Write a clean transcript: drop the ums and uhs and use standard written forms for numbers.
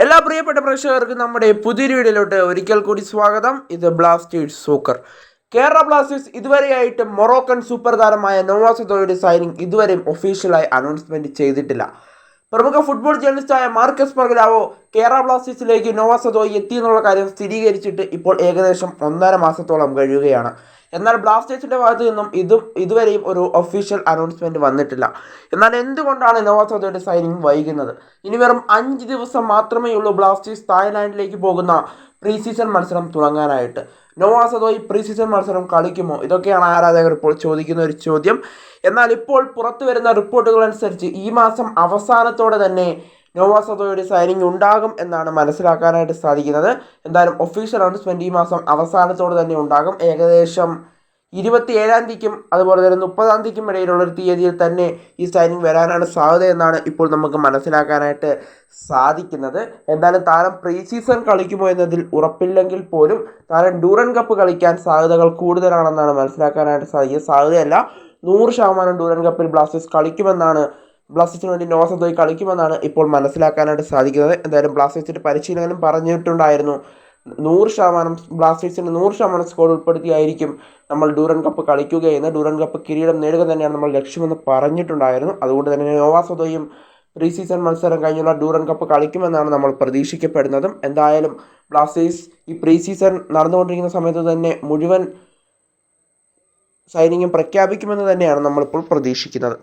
എല്ലാ പ്രിയപ്പെട്ട പ്രേക്ഷകർക്കും നമ്മുടെ പുതിയൊരു വീഡിയോയിലോട്ട് ഒരിക്കൽ കൂടി സ്വാഗതം. ഇത് ബ്ലാസ്റ്റേഴ്സ് സൂക്കർ. കേരള ബ്ലാസ്റ്റേഴ്സ് ഇതുവരെയായിട്ട് മൊറോക്കൻ സൂപ്പർ താരമായ നവാസ് സദോയുടെ സൈനിങ് ഇതുവരെയും ഒഫീഷ്യലായി അനൗൺസ്മെന്റ് ചെയ്തിട്ടില്ല. പ്രമുഖ ഫുട്ബോൾ ജേർണലിസ്റ്റായ മാർക്കസ് മർഗലാവോ കേരള ബ്ലാസ്റ്റേഴ്സിലേക്ക് നവാസ് സദോയി എത്തിയെന്നുള്ള കാര്യം സ്ഥിരീകരിച്ചിട്ട് ഇപ്പോൾ ഏകദേശം 1.5 മാസത്തോളം കഴിയുകയാണ്. എന്നാൽ ബ്ലാസ്റ്റേഴ്സിന്റെ ഭാഗത്തു നിന്നും ഇതുവരെയും ഒരു ഒഫീഷ്യൽ അനൗൺസ്മെന്റ് വന്നിട്ടില്ല. എന്നാൽ എന്തുകൊണ്ടാണ് നവാസ് സദോയുടെ സൈനിങ് വൈകുന്നത്? ഇനി വെറും 5 ദിവസം മാത്രമേ ഉള്ളൂ ബ്ലാസ്റ്റേഴ്സ് തായ്ലാൻഡിലേക്ക് പോകുന്ന പ്രീ സീസൺ മത്സരം തുടങ്ങാനായിട്ട്. നവാസ് സദോയി പ്രീ സീസൺ മത്സരം കളിക്കുമോ? ഇതൊക്കെയാണ് ആരാധകർ ഇപ്പോൾ ചോദിക്കുന്ന ഒരു ചോദ്യം. എന്നാൽ ഇപ്പോൾ പുറത്തു വരുന്ന റിപ്പോർട്ടുകൾ അനുസരിച്ച് ഈ മാസം അവസാനത്തോടെ തന്നെ നവാസ് സദോയുടെ സൈനിങ് ഉണ്ടാകും എന്നാണ് മനസ്സിലാക്കാനായിട്ട് സാധിക്കുന്നത്. എന്തായാലും ഒഫീഷ്യൽ അനൗൺസ്മെന്റ് ഈ മാസം അവസാനത്തോടെ തന്നെ ഉണ്ടാകും. ഏകദേശം 27-ാം തീയതിക്കും അതുപോലെ തന്നെ 30-ാം തീയതിക്കും ഇടയിലുള്ളൊരു തീയതിയിൽ തന്നെ ഈ സൈനിങ് വരാനാണ് സാധ്യത എന്നാണ് ഇപ്പോൾ നമുക്ക് മനസ്സിലാക്കാനായിട്ട് സാധിക്കുന്നത്. എന്തായാലും താരം പ്രീ സീസൺ കളിക്കുമോ എന്നതിൽ ഉറപ്പില്ലെങ്കിൽ പോലും താരം ഡ്യൂറൻ കപ്പ് കളിക്കാൻ സാധ്യതകൾ കൂടുതലാണെന്നാണ് മനസ്സിലാക്കാനായിട്ട് സാധിക്കുന്നത്. സാധ്യതയല്ല, 100% ഡ്യൂറൻ കപ്പിൽ ബ്ലാസ്റ്റേഴ്സ് കളിക്കുമെന്നാണ്, ബ്ലാസ്റ്റേഴ്സിന് വേണ്ടി നവാസ് സദോയി കളിക്കുമെന്നാണ് ഇപ്പോൾ മനസ്സിലാക്കാനായിട്ട് സാധിക്കുന്നത്. എന്തായാലും ബ്ലാസ്റ്റേഴ്സിന്റെ പരിശീലകനും പറഞ്ഞിട്ടുണ്ടായിരുന്നു, 100% ബ്ലാസ്റ്റേഴ്സിന് 100% സ്കോഡ് ഉൾപ്പെടുത്തിയായിരിക്കും നമ്മൾ ഡ്യൂറൻ കപ്പ് കളിക്കുകയെന്ന്. ഡ്യൂറൻ കപ്പ് കിരീടം നേടുക തന്നെയാണ് നമ്മൾ ലക്ഷ്യമെന്ന് പറഞ്ഞിട്ടുണ്ടായിരുന്നു. അതുകൊണ്ട് തന്നെ നവാസ് സദോയും പ്രീ സീസൺ മത്സരം കഴിഞ്ഞുള്ള ഡ്യൂറൻ കപ്പ് കളിക്കുമെന്നാണ് നമ്മൾ പ്രതീക്ഷിക്കപ്പെടുന്നതും. എന്തായാലും ബ്ലാസ്റ്റേഴ്സ് ഈ പ്രീ സീസൺ നടന്നുകൊണ്ടിരിക്കുന്ന സമയത്ത് തന്നെ മുഴുവൻ സൈനിങ്ങും പ്രഖ്യാപിക്കുമെന്ന് തന്നെയാണ് നമ്മളിപ്പോൾ പ്രതീക്ഷിക്കുന്നത്.